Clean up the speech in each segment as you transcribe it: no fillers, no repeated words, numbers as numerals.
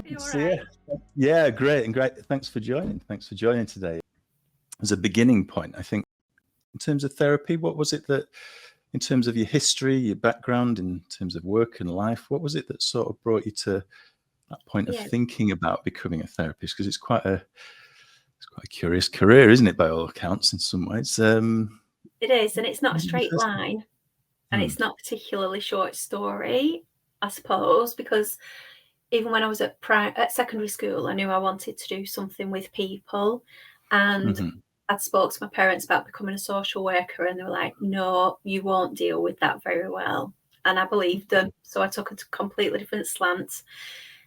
You all So, right? yeah, great. And great. Thanks for joining. Thanks for joining today. As a beginning point, I think, in terms of therapy, what was it that, in terms of your history, your background, in terms of work and life, what was it that sort of brought you to that point of Yeah, thinking about becoming a therapist? Because it's quite a curious career, isn't it, by all accounts, in some ways? it is, and it's not a When did you straight first- line, and it's not a particularly short story, I suppose, because even when I was at secondary school, I knew I wanted to do something with people, and Mhm. I'd spoke to my parents about becoming a social worker, and they were like, "No, you won't deal with that very well." And I believed them, so I took a completely different slant.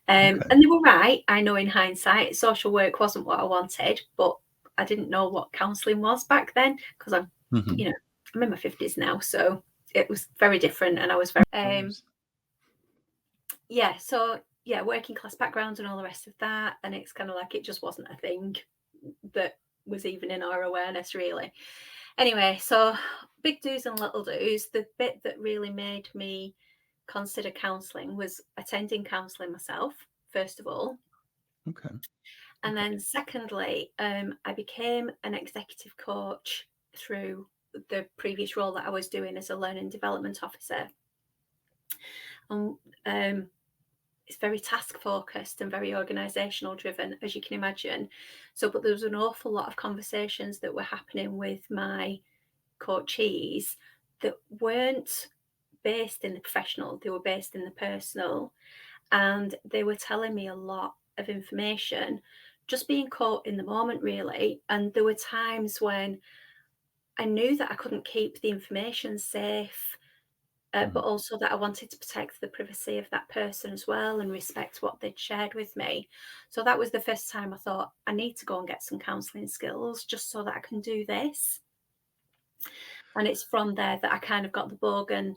And they were right. I know in hindsight, social work wasn't what I wanted, but I didn't know what counselling was back then because I'm in my 50s now, so it was very different, and I was very working class background and all the rest of that, and it's kind of like it just wasn't a thing that was even in our awareness, really. Anyway, so big do's and little do's. The bit that really made me consider counselling was attending counselling myself, first of all. And then secondly, I became an executive coach through the previous role that I was doing as a learning development officer. And it's very task focused and very organisational driven, as you can imagine. But there was an awful lot of conversations that were happening with my coachees that weren't based in the professional, they were based in the personal. And they were telling me a lot of information, just being caught in the moment, really. And there were times when I knew that I couldn't keep the information safe, but also that I wanted to protect the privacy of that person as well and respect what they'd shared with me. So that was the first time I thought, I need to go and get some counselling skills just so that I can do this. And it's from there that I kind of got the bug, and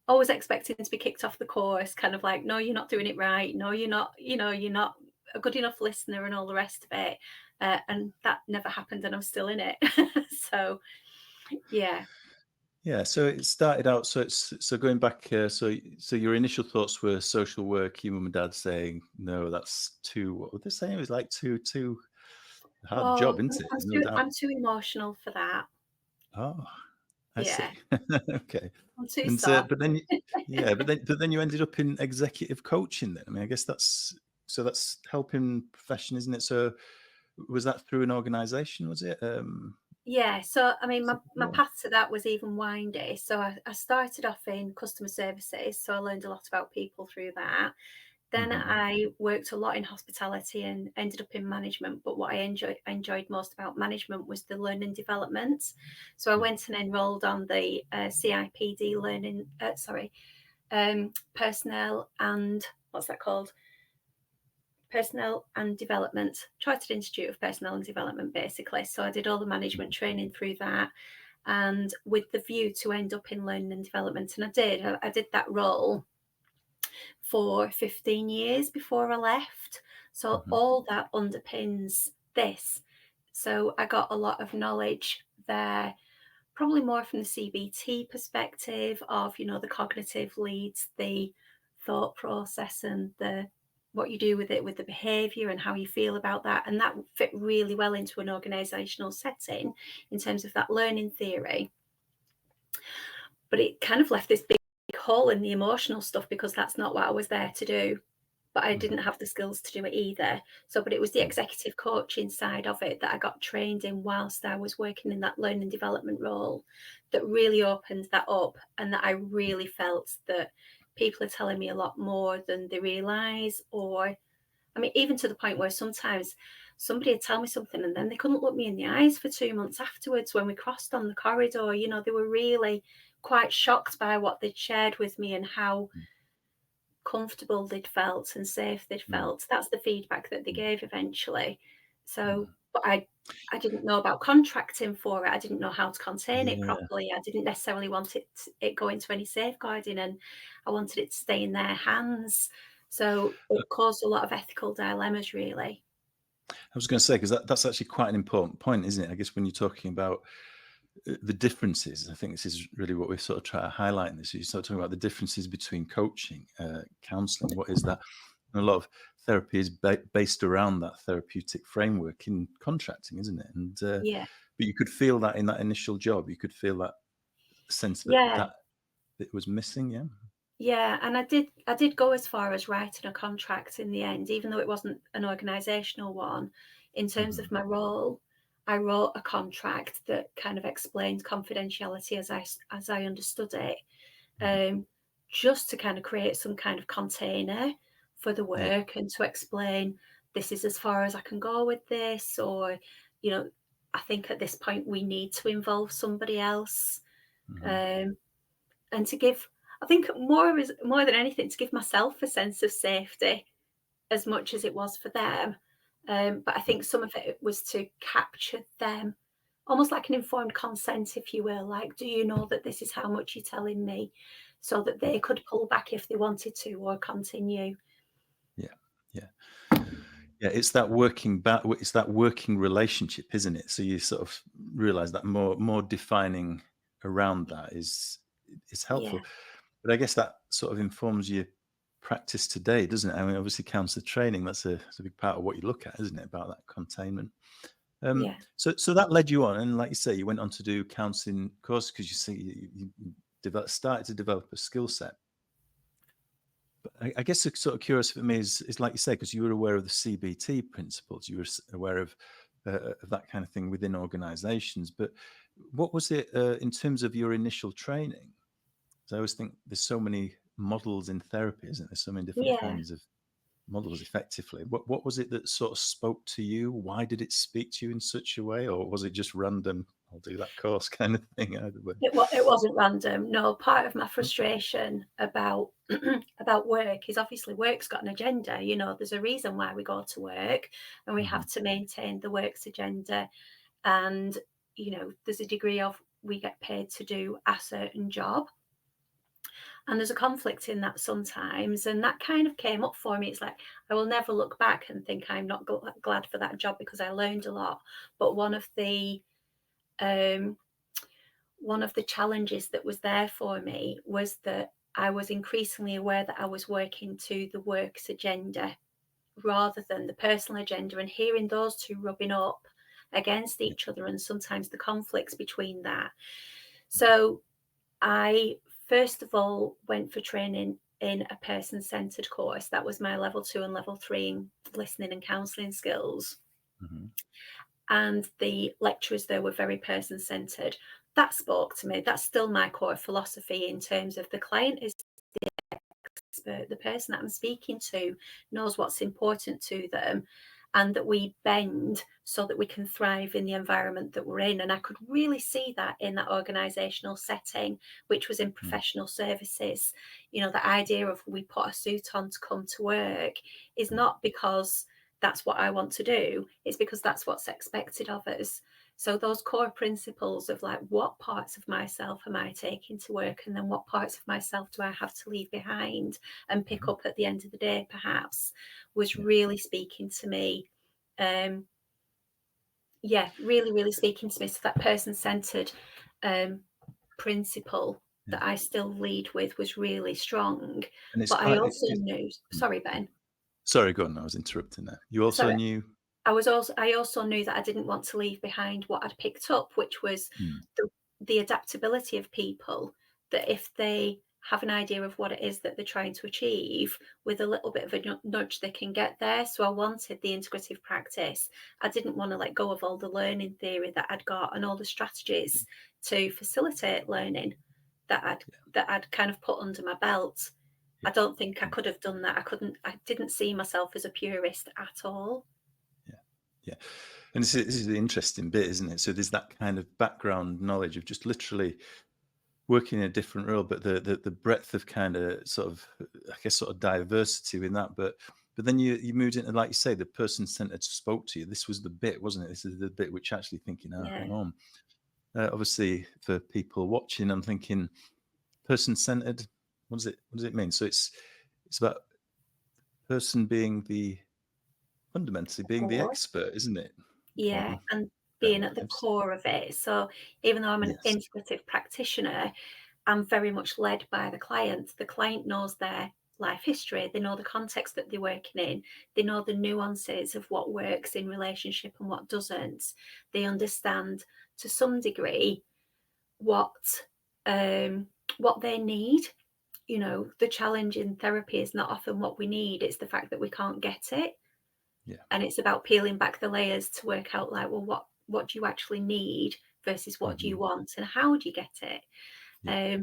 always expecting to be kicked off the course, kind of like, no, you're not doing it right. No, you're not, you're not a good enough listener and all the rest of it. And that never happened, and I'm still in it. So, yeah. Yeah, so it started out. So going back. So your initial thoughts were social work. Your mum and dad saying, "No, that's too." What were they saying? It was like too hard job, isn't it? There's no doubt. I'm too emotional for that. Oh, I Yeah. see. Okay. I'm too And soft. but then you ended up in executive coaching. Then I mean, I guess that's helping profession, isn't it? So was that through an organisation? Was it? Yeah, so I mean, my path to that was even windy. So I started off in customer services, so I learned a lot about people through that. Then I worked a lot in hospitality and ended up in management. But what I enjoyed most about management was the learning development. So I went and enrolled on the CIPD learning, personnel and what's that called? Personnel and Development, Chartered Institute of Personnel and Development, basically. So I did all the management training through that, and with the view to end up in learning and development. And I did that role for 15 years before I left. So all that underpins this. So I got a lot of knowledge there, probably more from the CBT perspective of, the cognitive leads, the thought process, and the what you do with it, with the behavior and how you feel about that. And that fit really well into an organizational setting in terms of that learning theory. But it kind of left this big hole in the emotional stuff because that's not what I was there to do. But I didn't have the skills to do it either. But it was the executive coaching side of it that I got trained in whilst I was working in that learning development role that really opened that up, and that I really felt that people are telling me a lot more than they realise. Or, I mean, even to the point where sometimes somebody would tell me something and then they couldn't look me in the eyes for 2 months afterwards when we crossed on the corridor. They were really quite shocked by what they'd shared with me and how comfortable they'd felt and safe they'd felt. That's the feedback that they gave eventually. So, but I didn't know about contracting for it. I didn't know how to contain it properly. I didn't necessarily want it going to any safeguarding, and I wanted it to stay in their hands. So it caused a lot of ethical dilemmas, really. I was going to say, because that's actually quite an important point, isn't it? I guess when you're talking about the differences, I think this is really what we sort of try to highlight in this. You start talking about the differences between coaching, counselling. What is that? And a lot of therapy is based around that therapeutic framework in contracting, isn't it? And Yeah. but you could feel that in that initial job. You could feel that sense that Yeah. that it was missing. Yeah. Yeah, and I did go as far as writing a contract in the end, even though it wasn't an organizational one. In terms Hmm. of my role, I wrote a contract that kind of explained confidentiality as I understood it, Hmm. um, just to kind of create some kind of container for the Yeah. work and to explain this is as far as I can go with this, or you know, I think at this point we need to involve somebody else. Hmm. Um, and to give, I think more than anything, to give myself a sense of safety as much as it was for them. But I Yeah. think some of it was to capture them, almost like an informed consent, if you will. Like, do you know that this is how much you're telling me, so that they Yeah. could pull back if they wanted to or continue. Yeah. Yeah. Yeah, it's that working back. It's that working relationship, isn't it? So you sort of realize that more defining around that is Yeah, helpful. But I guess that sort of informs your practice today, doesn't it? I mean, obviously, counselor training, that's a big part of what you look at, isn't it? About that containment. yeah, So that led you on, and like you say, you went on to do counselling course because you see started to develop a skill set. I guess it's sort of curious for me is like you say, because you were aware of the CBT principles, you were aware of that kind of thing within organisations. But what was it in terms of your initial training? Because I always think there's so many models in therapy, isn't there? So many different yeah. kinds of models, effectively. What was it that sort of spoke to you? Why did it speak to you in such a way, or was it just random? I'll do that course kind of thing. Either way. It wasn't random. No, part of my Okay. frustration about about work is obviously work's got an agenda. You know, there's a reason why we go to work, and we Hmm. have to maintain the work's agenda. And you know, there's a degree of we get paid to do a certain job, and there's a conflict in that sometimes. And that kind of came up for me. It's like I will never look back and think I'm not glad for that job because I learned a lot. But um, one of the challenges that was there for me was that I was increasingly aware that I was working to the work's agenda rather than the personal agenda, and hearing those two rubbing up against Yeah. each other and sometimes the conflicts between that. So I first of all went for training in a person-centered course. That was my level 2 and level 3 in listening and counselling skills. Hmm. And the lecturers there were very person-centered. That spoke to me. That's still my core philosophy in terms of the client is expert, the person that I'm speaking to knows what's important to them, and that we bend so that we can thrive in the environment that we're in. And I could really see that in that organizational setting, which was in professional services. You know, the idea of we put a suit on to come to work is not because that's what I want to do, it's because that's what's expected of us. So those core principles of like, what parts of myself am I taking to work, and then what parts of myself do I have to leave behind and pick Hmm. up at the end of the day, perhaps, was Yeah. really speaking to me. Um, yeah, really, really speaking to me. So that person-centered um, principle Yeah. that I still lead with was really strong. And it's But I quite. also knew, sorry, Ben. Sorry, go on. I was interrupting there. You also Sorry, knew. I also knew that I didn't want to leave behind what I'd picked up, which was Mm, the adaptability of people, that if they have an idea of what it is that they're trying to achieve, with a little bit of a nudge, they can get there. So I wanted the integrative practice. I didn't want to let go of all the learning theory that I'd got and all the strategies to facilitate learning yeah, that I'd kind of put under my belt. yeah, I don't think I mm, could have done that. I didn't see myself as a purist at all. yeah, yeah. And this is the interesting bit, isn't it? So there's that kind of background knowledge of just literally working in a different role, but the breadth of kind of sort of, I guess, sort of diversity in that. But then you moved into, like you say, the person centered spoke to you. This was the bit, wasn't it? This is the bit which actually thinking, oh, Yeah. hang on. Obviously, for people watching, I'm thinking person centered. What does it mean? So it's about person being the fundamentally being the Core. expert, isn't it, Yeah, on and their being at the lives? core of it. So even though I'm an Yes. integrative practitioner, I'm very much led by the client. The client knows their life history, they know the context that they're working in, they know the nuances of what works in relationship and what doesn't. They understand to some degree what they need. You know, the challenge in therapy is not often what we need, it's the fact that we can't get it. Yeah. And it's about peeling back the layers to work out, like, well, what do you actually need versus what do you want, and how do you get it? Yeah.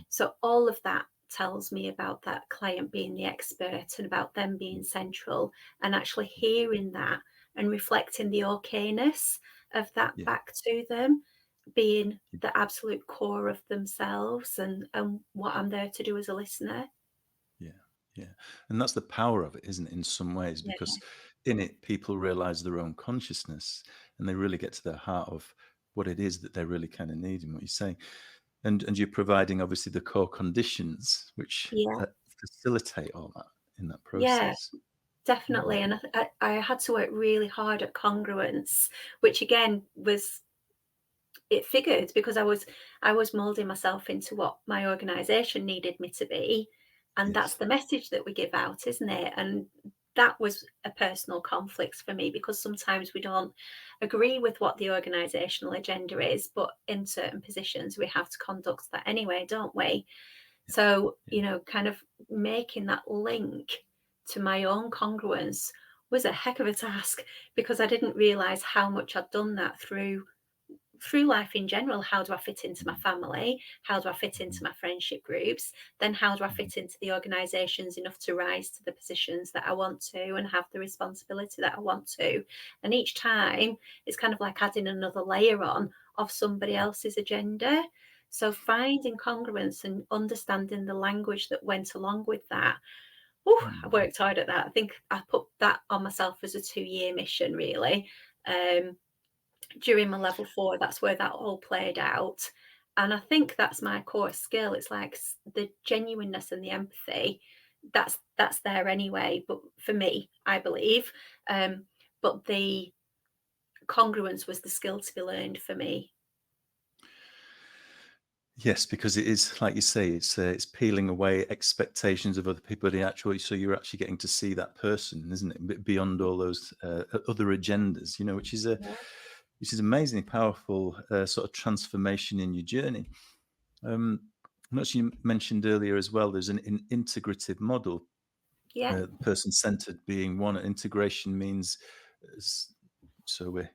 So all of that tells me about that client being the expert and about them being central, and actually hearing that and reflecting the okayness of that Yeah. back to them being the absolute core of themselves, and what I'm there to do as a listener. Yeah. Yeah. And that's the power of it, isn't it, in some ways, Yeah. because in it, people realize their own consciousness and they really get to the heart of what it is that they really kind of need and what you're saying. And you're providing obviously the core conditions which Yeah. facilitate all that in that Yeah. process. Definitely. And I had to work really hard at Congruence, which again was, it figured because I was molding myself into what my organization needed me to be. And that's Yes. the message that we give out, isn't it? And that was a personal conflict for me, because sometimes we don't agree with what the organizational agenda is, but in certain positions we have to conduct that anyway, don't we? Yeah. So, Yeah. you know, kind of making that link to my own congruence was a heck of a task, because I didn't realize how much I'd done that through life in general. How do I fit into my family? How do I fit into my friendship groups? Then how do I fit into the organizations enough to rise to the positions that I want to and have the responsibility that I want to? And each time it's kind of like adding another layer on of somebody else's agenda. So finding congruence and understanding the language that went along with that. I worked hard at that. I think I put that on myself as a 2-year mission, really. During my level 4, that's where that all played out. And I think that's my core skill. It's like the genuineness and the empathy, that's there anyway, but for me, I believe. But the congruence was the skill to be learned for me. Yes, because it is, like you say, it's peeling away expectations of other people. So you're actually getting to see that person, isn't it? Beyond all those other agendas, Yeah. which is amazingly powerful sort of transformation in your journey. As you mentioned earlier as well, there's an integrative model, Yeah. person-centered being one. Integration means, so we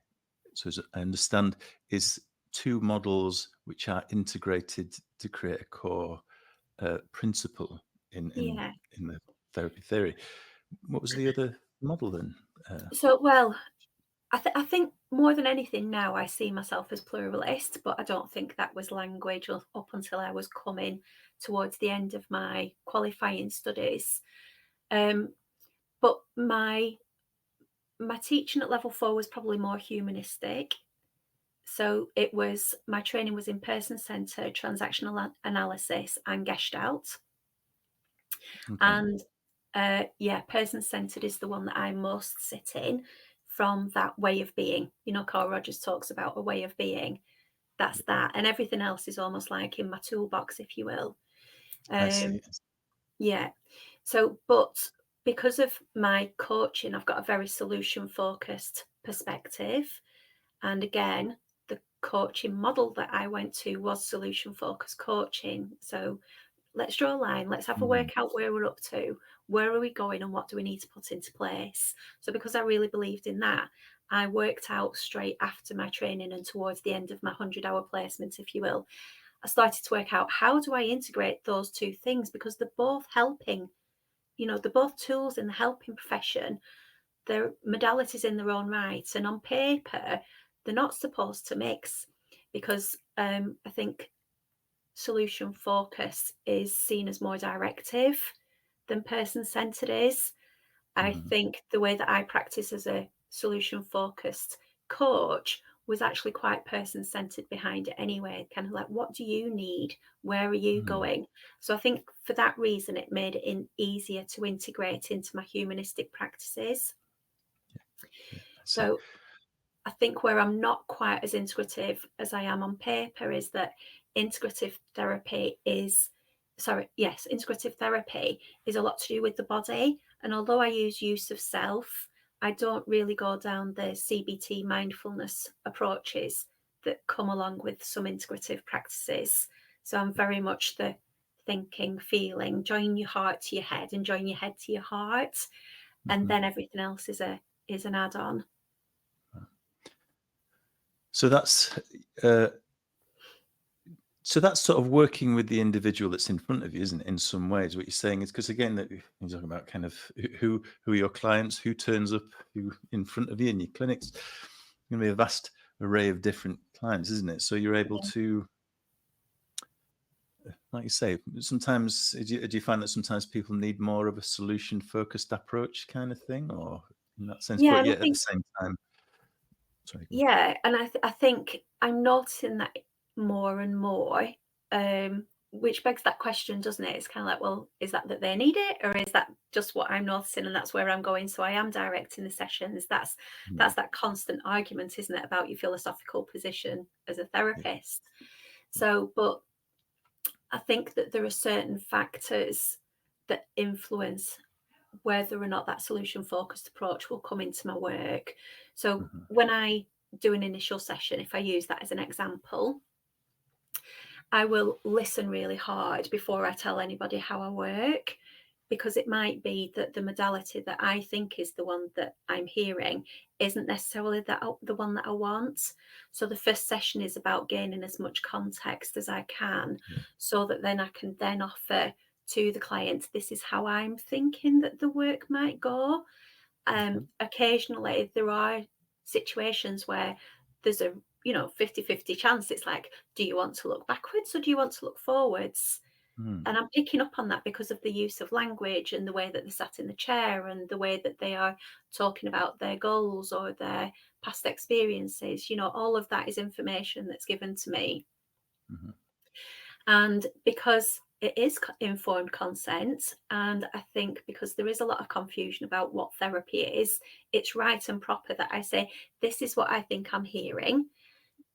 so as I understand, is two models which are integrated to create a core principle Yeah. in the therapy theory. What was the other model then? So, well, I think more than anything now I see myself as pluralist, but I don't think that was language up until I was coming towards the end of my qualifying studies. But my teaching at level 4 was probably more humanistic. So my training was in person-centered transactional analysis and Gestalt. Okay. And person-centered is the one that I most sit in, from that way of being. You know, Carl Rogers talks about a way of being. That's that. And everything else is almost like in my toolbox, if you will. I see. Yeah. So, but because of my coaching, I've got a very solution focused perspective. And again, the coaching model that I went to was solution focused coaching. So let's draw a line, let's have a Mm, work out where we're up to, where are we going, and what do we need to put into place. So because I really believed in that, I worked out straight after my training and towards the end of my 100-hour placement, if you will, I started to work out, how do I integrate those two things, because they're both helping. You know, they're both tools in the helping profession. They're modalities in their own rights, and on paper they're not supposed to mix, because I think solution focus is seen as more directive than person-centered is. I mhm, think the way that I practice as a solution focused coach was actually quite person-centered behind it anyway, kind of like, what do you need, where are you mm. going? So I think for that reason it made it easier to integrate into my humanistic practices. Yeah, I see. So I think where I'm not quite as integrative as I am on paper is that integrative therapy is integrative therapy is a lot to do with the body. And although I use of self, I don't really go down the CBT mindfulness approaches that come along with some integrative practices. So I'm very much the thinking, feeling, join your heart to your head and join your head to your heart. And then everything else is an add-on. So that's sort of working with the individual that's in front of you, isn't it? In some ways, what you're saying is, because again, that you're talking about kind of who are your clients, who turns up, who in front of you in your clinics. It's going to be a vast array of different clients, isn't it? So you're able to, like you say, sometimes do you find that sometimes people need more of a solution-focused approach kind of thing, or in that sense? Yeah, But and I yet at the think same time, sorry. yeah, and I think I'm noticing that more and more, which begs that question, doesn't it? It's kind of like, well, is that they need it, or is that just what I'm noticing, and that's where I'm going? So I am directing the sessions. That's that constant argument, isn't it, about your philosophical position as a therapist? So, but I think that there are certain factors that influence whether or not that solution-focused approach will come into my work. So when I do an initial session, if I use that as an example, I will listen really hard before I tell anybody how I work, because it might be that the modality that I think is the one that I'm hearing isn't necessarily the one that I want. So the first session is about gaining as much context as I can, so that then I can then offer to the client, this is how I'm thinking that the work might go. Occasionally there are situations where there's a 50-50 chance. It's like, do you want to look backwards or do you want to look forwards? And I'm picking up on that because of the use of language and the way that they're sat in the chair and the way that they are talking about their goals or their past experiences. All of that is information that's given to me. And because it is informed consent, and I think because there is a lot of confusion about what therapy is, it's right and proper that I say, this is what I think I'm hearing.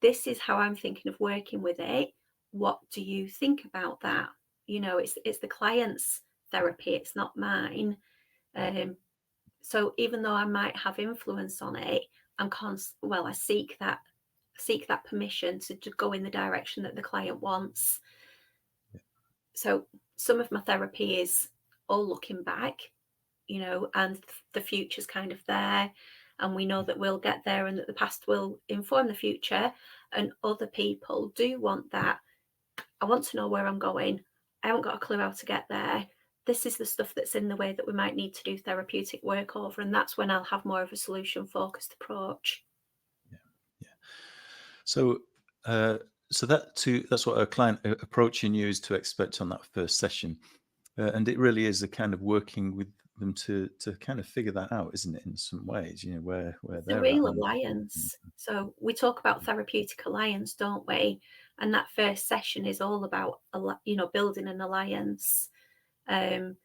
This is how I'm thinking of working with it. What do you think about that? It's the client's therapy, it's not mine. So even though I might have influence on it, I seek that permission to go in the direction that the client wants. So some of my therapy is all looking back, and the future's kind of there, and we know that we'll get there and that the past will inform the future. And other people do want that. I want to know where I'm going. I haven't got a clue how to get there. This is the stuff that's in the way that we might need to do therapeutic work over, and that's when I'll have more of a solution-focused approach. So that's what a client approaching you is to expect on that first session, and it really is a kind of working with them to kind of figure that out, isn't it? In some ways, where The they're real at. alliance. So we talk about therapeutic alliance, don't we? And that first session is all about building an alliance. And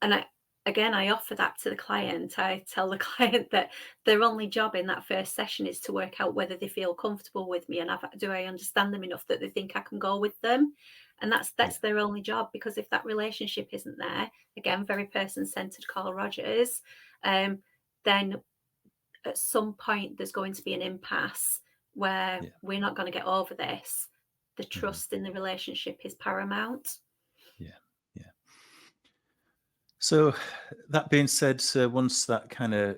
I offer that to the client. I tell the client that their only job in that first session is to work out whether they feel comfortable with me, and do I understand them enough that they think I can go with them. And that's their only job, because if that relationship isn't there, again, very person-centered Carl Rogers, then at some point there's going to be an impasse where we're not going to get over this. The trust in the relationship is paramount. So that being said, once that kind of,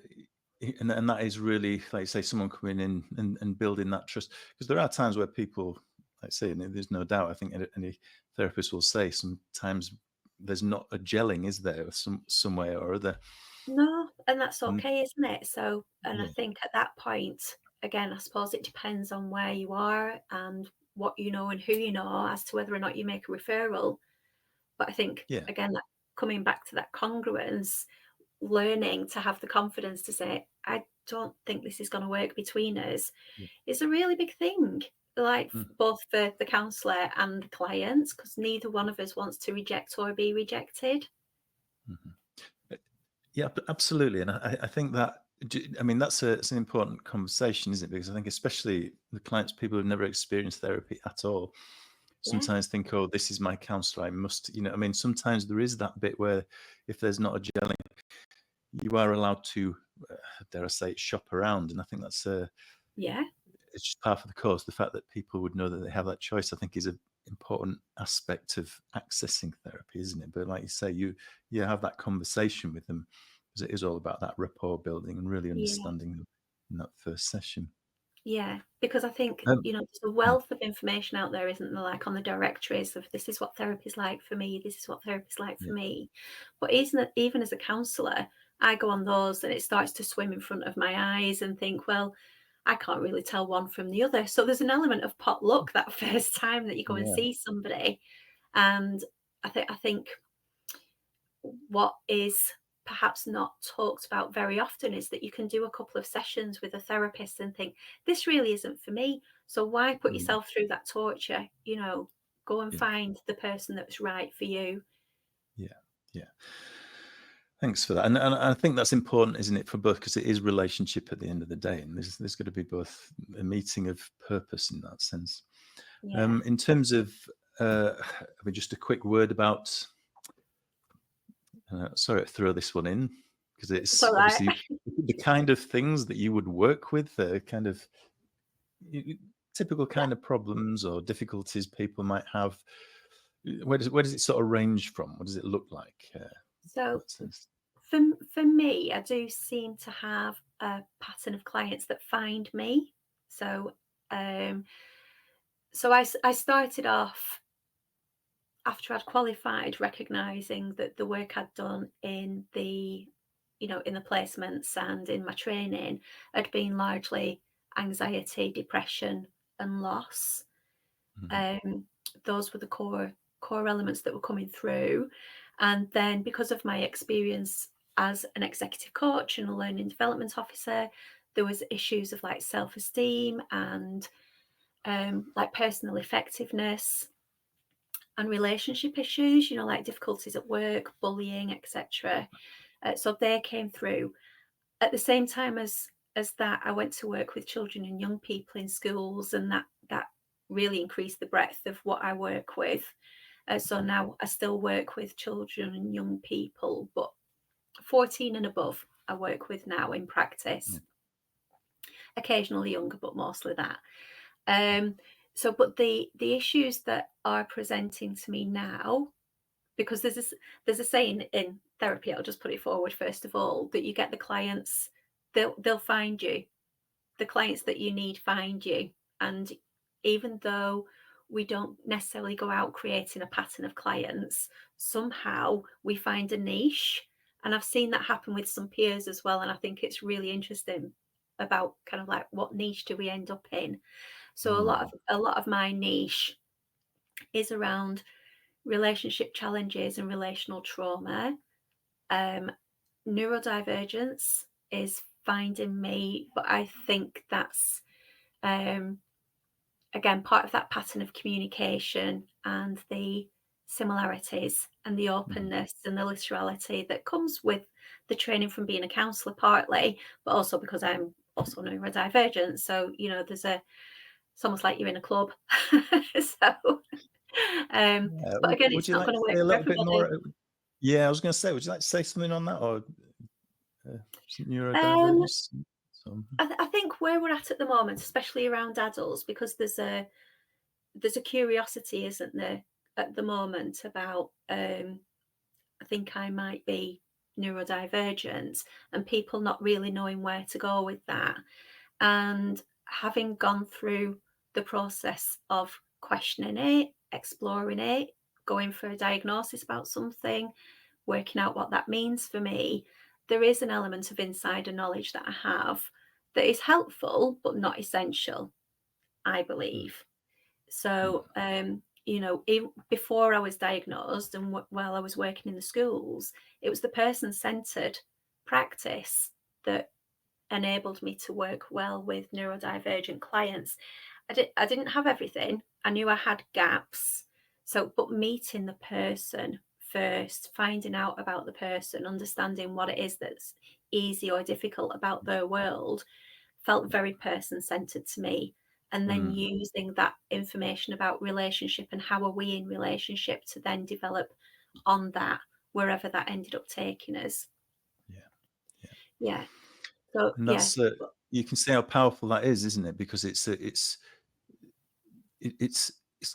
and that is really, like you say, someone coming in and building that trust, because there are times where people, like I say, and there's no doubt, I think any therapist will say, sometimes there's not a gelling, is there, some way or other? No, and that's okay, isn't it? So, and I think at that point, again, I suppose it depends on where you are and what you know and who you know as to whether or not you make a referral. But I think, again, that coming back to that congruence, learning to have the confidence to say, I don't think this is going to work between us, is a really big thing. Like both for the counsellor and the client, because neither one of us wants to reject or be rejected. Yeah, absolutely. And I think that, I mean, it's an important conversation, isn't it? Because I think especially the clients, people who've never experienced therapy at all, sometimes think, oh, this is my counselor, I must, I mean, sometimes there is that bit where if there's not a gelling, you are allowed to, dare I say, shop around. And I think that's Yeah. it's just part of the course. The fact that people would know that they have that choice, I think, is an important aspect of accessing therapy, isn't it? But like you say, you have that conversation with them, because it is all about that rapport building and really Yeah. understanding them in that first session. Yeah, because I think, there's a wealth of information out there, isn't there? Like on the directories of this is what therapy is like for me, this is what therapy is like for me. But even as a counsellor, I go on those and it starts to swim in front of my eyes and think, well, I can't really tell one from the other. So there's an element of potluck that first time that you go and see somebody. And I think what is perhaps not talked about very often is that you can do a couple of sessions with a therapist and think, this really isn't for me. So why put yourself through that torture? Go and find the person that's right for you. Yeah. Thanks for that. And I think that's important, isn't it, for both, because it is relationship at the end of the day. And there's got to be both a meeting of purpose in that sense. Yeah. In terms of, just a quick word about, sorry to throw this one in, because it's all right. obviously the kind of things that you would work with, kind of typical kind of problems or difficulties people might have. Where does it sort of range from? What does it look like? So for me, I do seem to have a pattern of clients that find me. So I started off after I'd qualified, recognizing that the work I'd done in the placements and in my training had been largely anxiety, depression, and loss. Those were the core elements that were coming through. And then because of my experience as an executive coach and a learning development officer, there was issues of like self-esteem and like personal effectiveness and relationship issues, like difficulties at work, bullying, etc. So they came through. At the same time as that, I went to work with children and young people in schools, and that really increased the breadth of what I work with. So now I still work with children and young people, but 14 and above I work with now in practice. Occasionally younger, but mostly that. But the issues that are presenting to me now, because there's a saying in therapy, I'll just put it forward first of all, that you get the clients, they'll find you. The clients that you need find you. And even though we don't necessarily go out creating a pattern of clients, somehow we find a niche. And I've seen that happen with some peers as well. And I think it's really interesting about kind of like what niche do we end up in. So a lot of my niche is around relationship challenges and relational trauma. Neurodivergence is finding me, but I think that's again part of that pattern of communication and the similarities and the openness and the literality that comes with the training from being a counsellor, partly, but also because I'm also neurodivergent. So it's almost like you're in a club. So but again, would it's you not like going to to work say a for little bit everybody. more? Yeah, I was going to say, would you like to say something on that, or some neurodivergence? I think where we're at the moment, especially around adults, because there's a curiosity, isn't there, at the moment about I think I might be neurodivergent, and people not really knowing where to go with that. And having gone through the process of questioning it, exploring it, going for a diagnosis about something, working out what that means for me, there is an element of insider knowledge that I have that is helpful but not essential, I believe. So even before I was diagnosed and while I was working in the schools, it was the person-centered practice that enabled me to work well with neurodivergent clients. I didn't have everything. I knew I had gaps. But meeting the person first, finding out about the person, understanding what it is that's easy or difficult about their world, felt very person-centered to me. and then Mm. using that information about relationship and how are we in relationship to then develop on that, wherever that ended up taking us. Yeah. Yeah. Yeah. So And yeah. that's you can see how powerful that is, isn't it? Because it's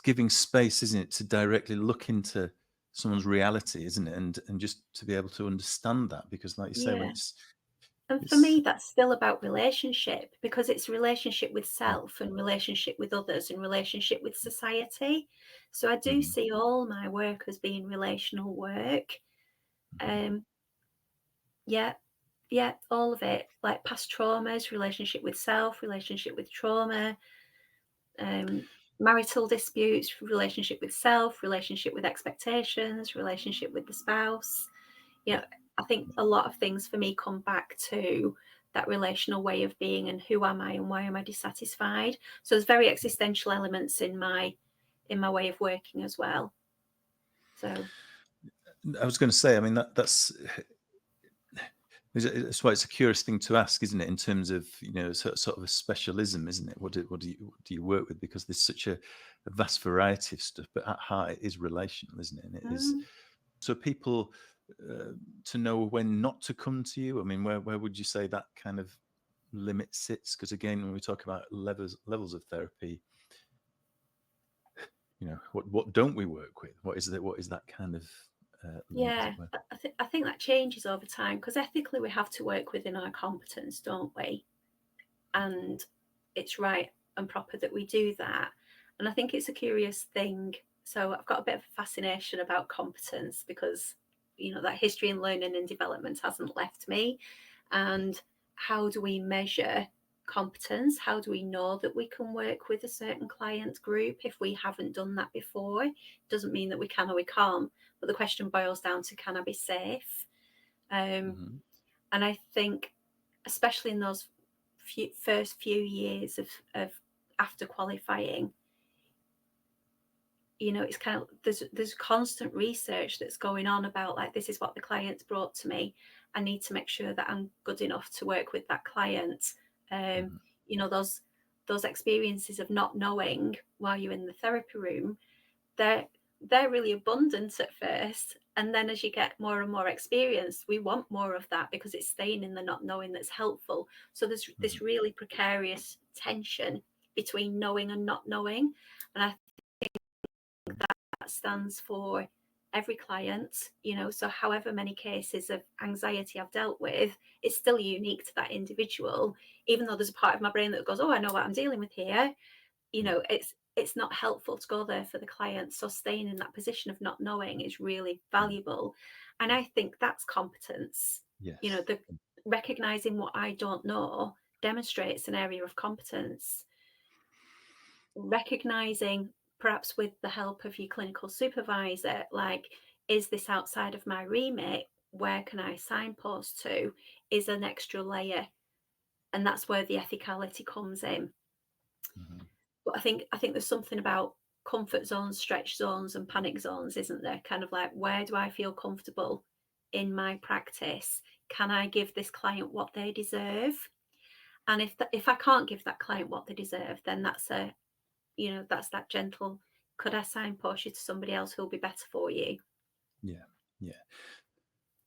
giving space, isn't it, to directly look into someone's reality, isn't it? And just to be able to understand that, because like you say, when Yeah. it's And for it's me, that's still about relationship, because it's relationship with yeah. self and relationship with others and relationship with society. So I do Hmm. see all my work as being relational work. Hmm. Um, yeah, yeah, all of it, like past traumas, relationship with self, relationship with trauma, um, marital disputes, relationship with self, relationship with expectations, relationship with the spouse. You know, Yeah. I think a lot of things for me come back to that relational way of being and who am I and why am I dissatisfied. So there's very existential elements in my way of working as well. So I was going to say, I mean, that's why it's a curious thing to ask, isn't it? In terms of, sort of a specialism, isn't it? What do you work with? Because there's such a vast variety of stuff, but at heart it is relational, isn't it? And it is, so people to know when not to come to you. I mean, where would you say that kind of limit sits? Because again, when we talk about levels of therapy, what don't we work with? What is that kind of limit, as yeah, it were? I think that changes over time, because ethically we have to work within our competence, don't we? And it's right and proper that we do that. And I think it's a curious thing. So I've got a bit of a fascination about competence, because that history in learning and development hasn't left me. And how do we measure competence? How do we know that we can work with a certain client group if we haven't done that before? It doesn't mean that we can or we can't, but the question boils down to, can I be safe? Hmm. And I think, especially in those first few years of after qualifying, it's kind of, there's constant research that's going on about, like, this is what the client's brought to me. I need to make sure that I'm good enough to work with that client. Um, Hmm. those experiences of not knowing while you're in the therapy room, they're really abundant at first, and then as you get more and more experience, we want more of that, because it's staying in the not knowing that's helpful. So there's Hmm. this really precarious tension between knowing and not knowing, and I think that stands for every client. So however many cases of anxiety I've dealt with, it's still unique to that individual, even though there's a part of my brain that goes, oh, I know what I'm dealing with here. Yeah. It's not helpful to go there for the client. So staying in that position of not knowing is really Mm. valuable. And I think that's competence. Yes. The recognizing what I don't know demonstrates an area of competence. Recognizing, perhaps with the help of your clinical supervisor, like, is this outside of my remit? Where can I signpost to? Is an extra layer. And that's where the ethicality comes in. Hmm. But I think there's something about comfort zones, stretch zones, and panic zones, isn't there? Kind of like, where do I feel comfortable in my practice? Can I give this client what they deserve? And if I can't give that client what they deserve, then that's that's that gentle, could I signpost you to somebody else who'll be better for you? Yeah. Yeah.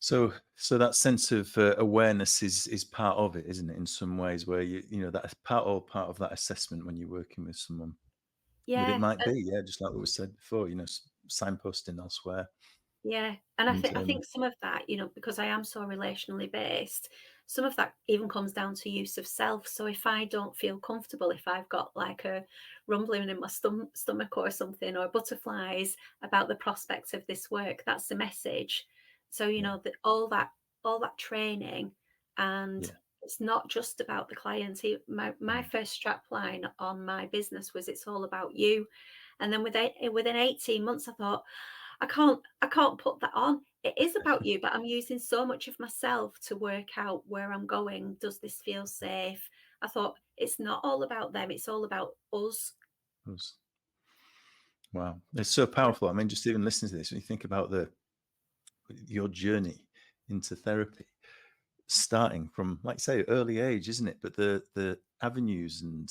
So that sense of awareness is part of it, isn't it? In some ways, where that's part of that assessment when you're working with someone. But it Yeah, might be, yeah, just like what was said before, signposting elsewhere. yeah, and I And think I think some of that, because I am so relationally based, some of that even comes down to use of self. So if I don't feel comfortable, if I've got like a rumbling in my stomach or something, or butterflies about the prospects of this work, that's the message. So yeah, that all that training, and yeah, it's not just about the client. My mm, first strap line on my business was, it's all about you. And then within 18 months, I thought, I can't put that on. It is about you, but I'm using so much of myself to work out where I'm going. Does this feel safe? I thought, it's not all about them, it's all about us. was- wow, it's so Yeah. powerful. I mean, just even listening to this, when you think about your journey into therapy, starting from, like you say, early age, isn't it? But the avenues and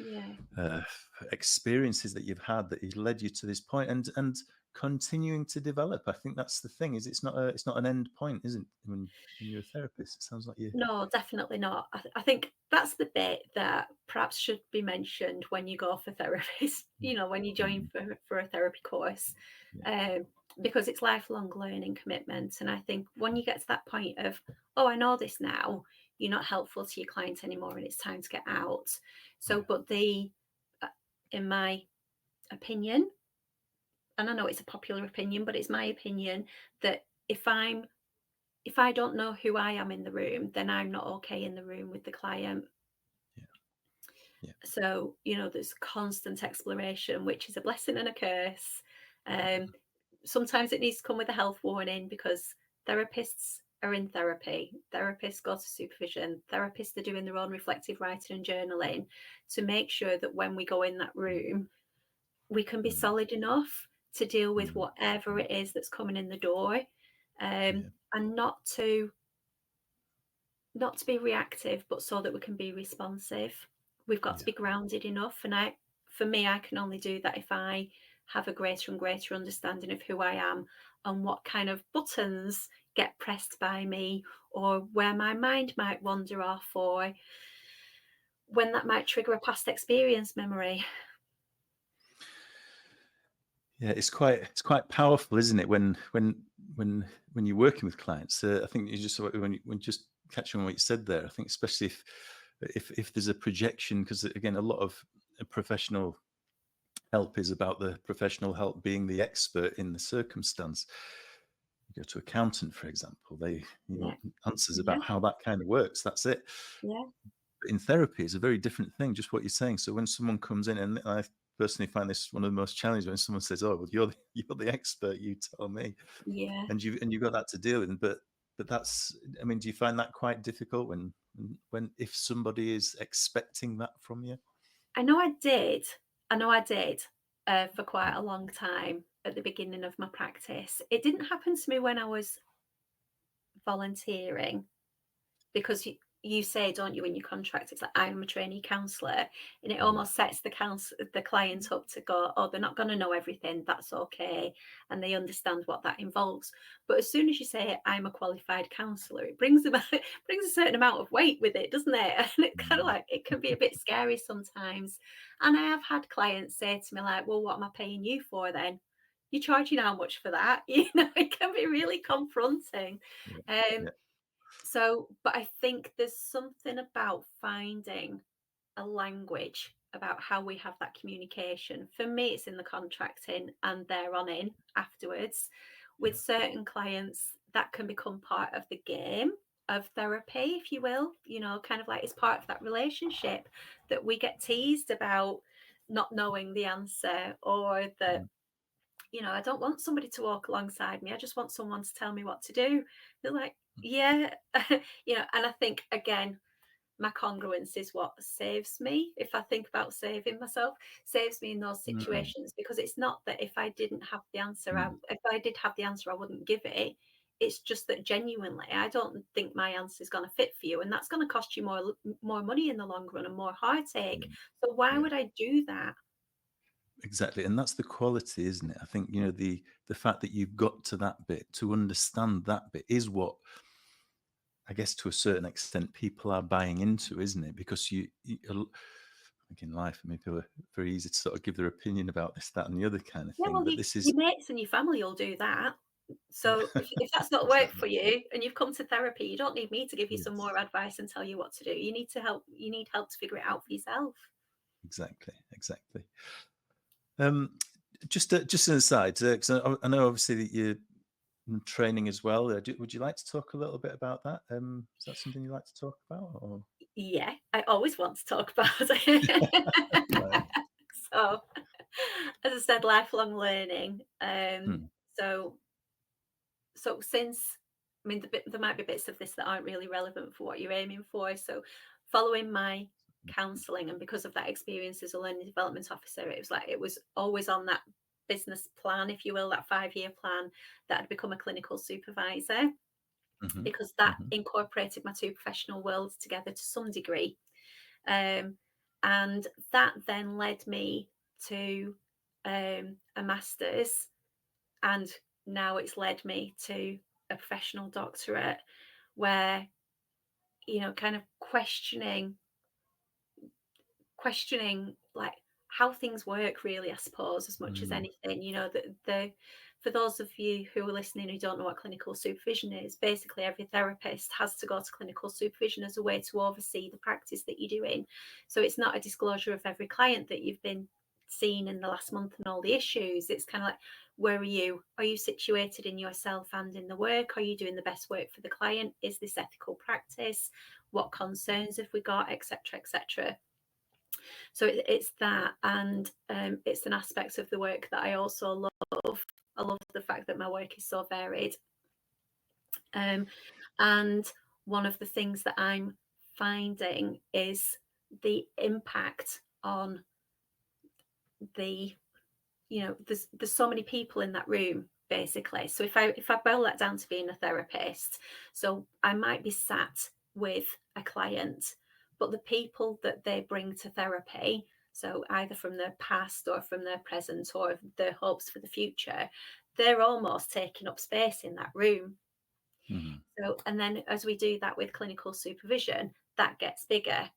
Yeah. uh, experiences that you've had that has led you to this point, and continuing to develop. I think that's the thing, is it's not an end point, isn't it? When you're a therapist, it sounds like you. No, definitely not. I think that's the bit that perhaps should be mentioned when you go for therapist, when you join for a therapy course, Yeah. because it's lifelong learning commitment. And I think when you get to that point of, oh, I know this now, you're not helpful to your client anymore and it's time to get out. So, Yeah. but in my opinion, and I know it's a popular opinion, but it's my opinion that if I don't know who I am in the room, then I'm not okay in the room with the client. Yeah. Yeah. So, there's constant exploration, which is a blessing and a curse. Sometimes it needs to come with a health warning, because therapists are in therapy. Therapists go to supervision. Therapists are doing their own reflective writing and journaling to make sure that when we go in that room, we can be solid enough to deal with whatever it is that's coming in the door, and not to be reactive, but so that we can be responsive. We've got to be grounded enough. And for me, I can only do that if I have a greater and greater understanding of who I am and what kind of buttons get pressed by me, or where my mind might wander off, or when that might trigger a past experience memory. Yeah, it's quite powerful, isn't it? When you're working with clients, I think you just when just catching on what you said there. I think especially if there's a projection, because again, a lot of professional help is about the professional help being the expert in the circumstance. You go to accountant, for example, they answers about how that kind of works. That's it. Yeah. But in therapy, it's a very different thing. Just what you're saying. So when someone comes in, and I personally find this one of the most challenging, when someone says, "Oh, well, you're the expert. You tell me." Yeah. And you've got that to deal with. But that's. I mean, do you find that quite difficult when if somebody is expecting that from you? I know I did. For quite a long time at the beginning of my practice. It didn't happen to me when I was volunteering, because you say, don't you, in your contract, it's like, I'm a trainee counsellor, and it almost sets the client up to go, oh, they're not going to know everything, that's okay, and they understand what that involves. But as soon as you say, I'm a qualified counsellor, it brings a certain amount of weight with it, doesn't it? And it kind of like, it can be a bit scary sometimes. And I have had clients say to me like, well, what am I paying you for then? You're charging how much for that? It can be really confronting. Yeah. So, but I think there's something about finding a language about how we have that communication. For me, it's in the contracting and there on in afterwards. With certain clients, that can become part of the game of therapy, if you will, kind of like it's part of that relationship, that we get teased about not knowing the answer, or that I don't want somebody to walk alongside me. I just want someone to tell me what to do. They're like, yeah, and I think, again, my congruence is what saves me. If I think about saving myself, saves me in those situations, because it's not that if I didn't have the answer, if I did have the answer, I wouldn't give it. It's just that genuinely, I don't think my answer is going to fit for you, and that's going to cost you more money in the long run and more heartache. So why would I do that? Exactly. And that's the quality, isn't it? I think, the fact that you've got to that bit, to understand that bit, is what, I guess, to a certain extent, people are buying into, isn't it? Because I think in life, I mean, people are very easy to sort of give their opinion about this, that, and the other kind of Yeah, thing. well, But this is, your mates and your family will do that. So yeah, if that's not worked exactly. for you and you've come to therapy, you don't need me to give you some Yes, more advice and tell you what to do. You need help to figure it out for yourself. exactly. Just an aside, because I know obviously that you're in training as well. Would you like to talk a little bit about that? Is that something you like to talk about? Or? Yeah, I always want to talk about it. Right. So, as I said, lifelong learning. Hmm. So since, I mean, there might be bits of this that aren't really relevant for what you're aiming for. So, following my counselling, and because of that experience as a learning development officer, it was always on that business plan, if you will, that 5-year plan, that I'd become a clinical supervisor, Mm-hmm. because that Mm-hmm. incorporated my two professional worlds together to some degree. And that then led me to a master's, and now it's led me to a professional doctorate, where, you know, kind of questioning like how things work, really, I suppose, as much as anything. You know, the for those of you who are listening who don't know what clinical supervision is, basically every therapist has to go to clinical supervision as a way to oversee the practice that you're doing. So it's not a disclosure of every client that you've been seen in the last month and all the issues. It's kind of like, where are you situated in yourself and in the work? Are you doing the best work for the client? Is this ethical practice? What concerns have we got, etc., etc.? So it's that, and it's an aspect of the work that I also love. I love the fact that my work is so varied. And one of the things that I'm finding is the impact on the, you know, there's so many people in that room, basically. So if I boil that down to being a therapist, so I might be sat with a client, but the people that they bring to therapy, so either from their past or from their present or their hopes for the future, they're almost taking up space in that room. So, and then as we do that with clinical supervision, that gets bigger.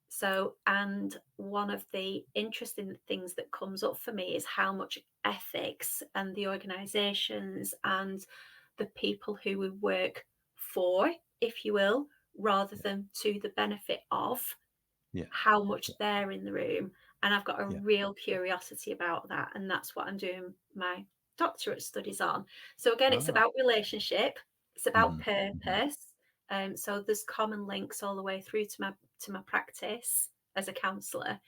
So, and one of the interesting things that comes up for me is how much ethics and the organizations and the people who we work for, if you will, rather than to the benefit of, how much they're in the room. And I've got a real curiosity about that. And that's what I'm doing my doctorate studies on. So again, it's about relationship, it's about purpose. So there's common links all the way through to my practice as a counsellor.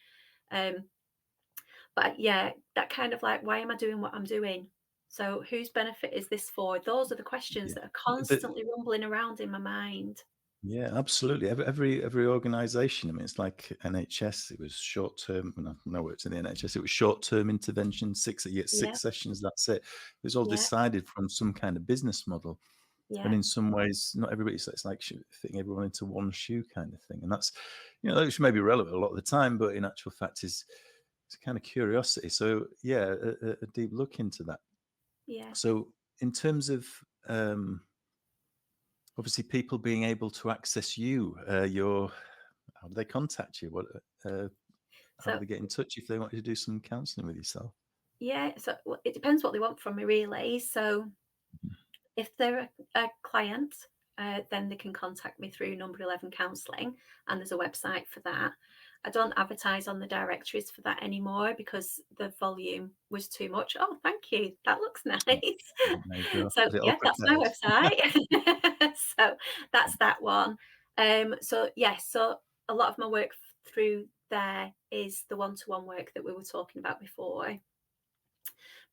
But yeah, that kind of like, why am I doing what I'm doing? So whose benefit is this for? Those are the questions that are constantly rumbling around in my mind. Yeah, absolutely. Every organisation. I mean, it's like NHS. It was short term. When I worked in the NHS, it was short term intervention. You get 6 sessions. That's it. It was all decided from some kind of business model. And in some ways, not everybody's. It's like fitting everyone into one shoe kind of thing. And that's, you know, which may be relevant a lot of the time, but in actual fact, it's a kind of curiosity. So yeah, a deep look into that. Yeah. So in terms of obviously people being able to access you, how do they contact you? How do they get in touch if they want to do some counselling with yourself? Yeah, so it depends what they want from me, really. So if they're a client, then they can contact me through Number 11 Counselling, and there's a website for that. I don't advertise on the directories for that anymore because the volume was too much. Oh, thank you. That looks nice. So yeah, that's my website. So that's that one. So yes, so a lot of my work through there is the one-to-one work that we were talking about before.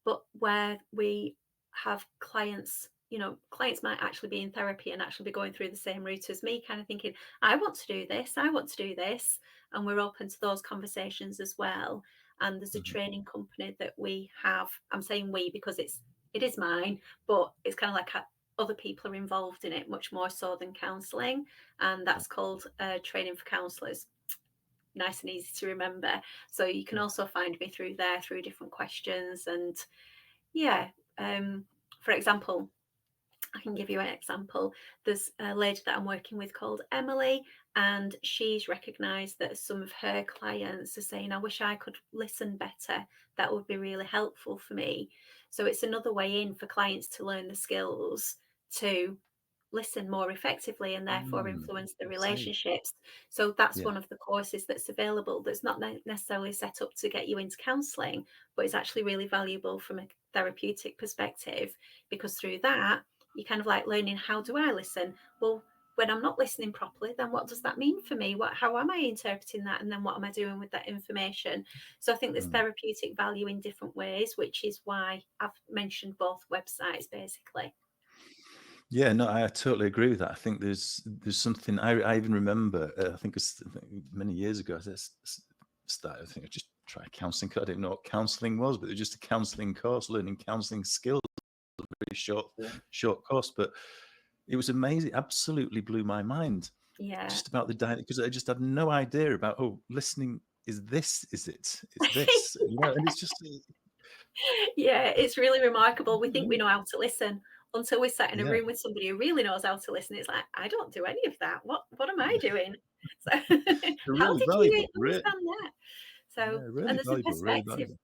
But where we have clients, you know, clients might actually be in therapy and actually be going through the same route as me, kind of thinking, I want to do this, I want to do this. And we're open to those conversations as well. And there's a training company that we have. I'm saying we because it is mine, but it's kind of like other people are involved in it much more so than counselling. And that's called Training for Counsellors. Nice and easy to remember. So you can also find me through there through different questions. And yeah, for example, I can give you an example. There's a lady that I'm working with called Emily, and she's recognised that some of her clients are saying, I wish I could listen better. That would be really helpful for me. So it's another way in for clients to learn the skills to listen more effectively and therefore influence the relationships. So that's one of the courses that's available that's not necessarily set up to get you into counselling, but it's actually really valuable from a therapeutic perspective, because through that you're kind of like learning, how do I listen? Well, when I'm not listening properly, then what does that mean for me? How am I interpreting that? And then what am I doing with that information? So I think there's therapeutic value in different ways, which is why I've mentioned both websites basically. Yeah, no, I totally agree with that. I think there's something I even remember. I think many years ago. I just tried counselling. I didn't know what counselling was, but it was just a counselling course, learning counselling skills. Very short course, but it was amazing. Absolutely blew my mind. Yeah, just about the dynamic, because I just had no idea about listening is this, is it? It's this, and it's just, Yeah, it's really remarkable. We think we know how to listen until we're sat in a yeah, room with somebody who really knows how to listen. It's like, I don't do any of that. What am I doing? So they're how really did you valuable, understand that? So, yeah, and really there's a valuable, really perspective. valuable.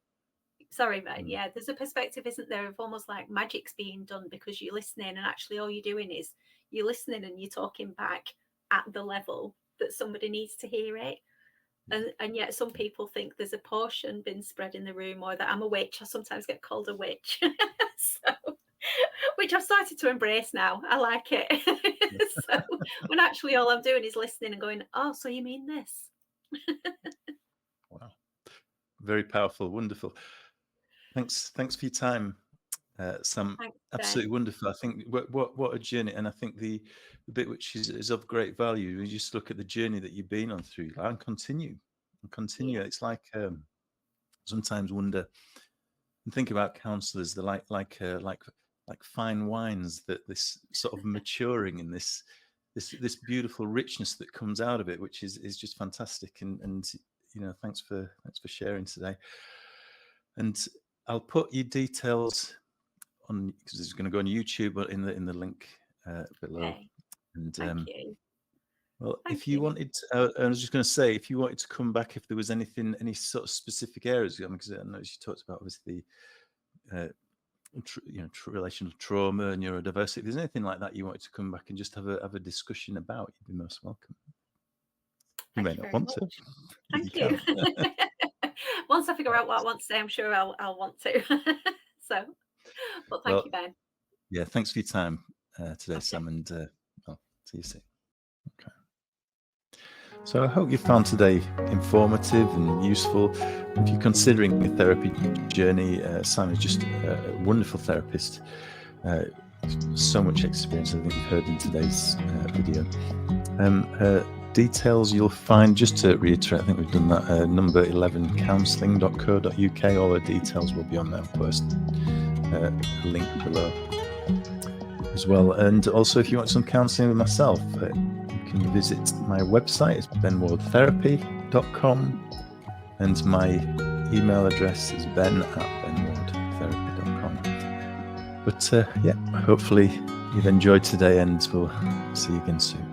Sorry, mate. Mm. Yeah, there's a perspective, isn't there, of almost like magic's being done because you're listening, and actually all you're doing is you're listening and you're talking back at the level that somebody needs to hear it. And yet some people think there's a portion been spread in the room, or that I'm a witch. I sometimes get called a witch. So, which I've started to embrace now. I like it. So when actually all I'm doing is listening and going, oh, so you mean this? Wow, very powerful, wonderful. Thanks for your time, Sam. Thanks, Ben. Absolutely wonderful. I think what a journey, and I think the bit which is of great value. You just look at the journey that you've been on through, and continue. Yeah. It's like sometimes wonder and think about counsellors. They're like fine wines, that this sort of maturing and this beautiful richness that comes out of it, which is just fantastic. And thanks for sharing today. And I'll put your details on, because it's going to go on YouTube, but in the link below. Okay. And Thank you. well, Thank if you you. wanted, I was just going to say, if you wanted to come back, if there was anything, any sort of specific areas, because I noticed you talked about obviously relational trauma, neurodiversity. If there's anything like that you wanted to come back and just have a discussion about, you'd be most welcome. You Thank may you not very want much. to, but Thank you can. you. Once I figure out what I want to say, I'm sure I'll want to. So, but thank Well, you, Ben. yeah, thanks for your time today, Okay. Sam, and I'll see you soon. Okay. So I hope you found today informative and useful. If you're considering a therapy journey, Sam is just a wonderful therapist. So much experience, I think you've heard in today's video. Her details you'll find, just to reiterate, I think we've done that, number 11 counselling.co.uk. All the details will be on there. Post a link below as well. And also, if you want some counselling with myself, you can visit my website. It's benwardtherapy.com, and my email address is ben@benwardtherapy.com. But hopefully you've enjoyed today, and we'll see you again soon.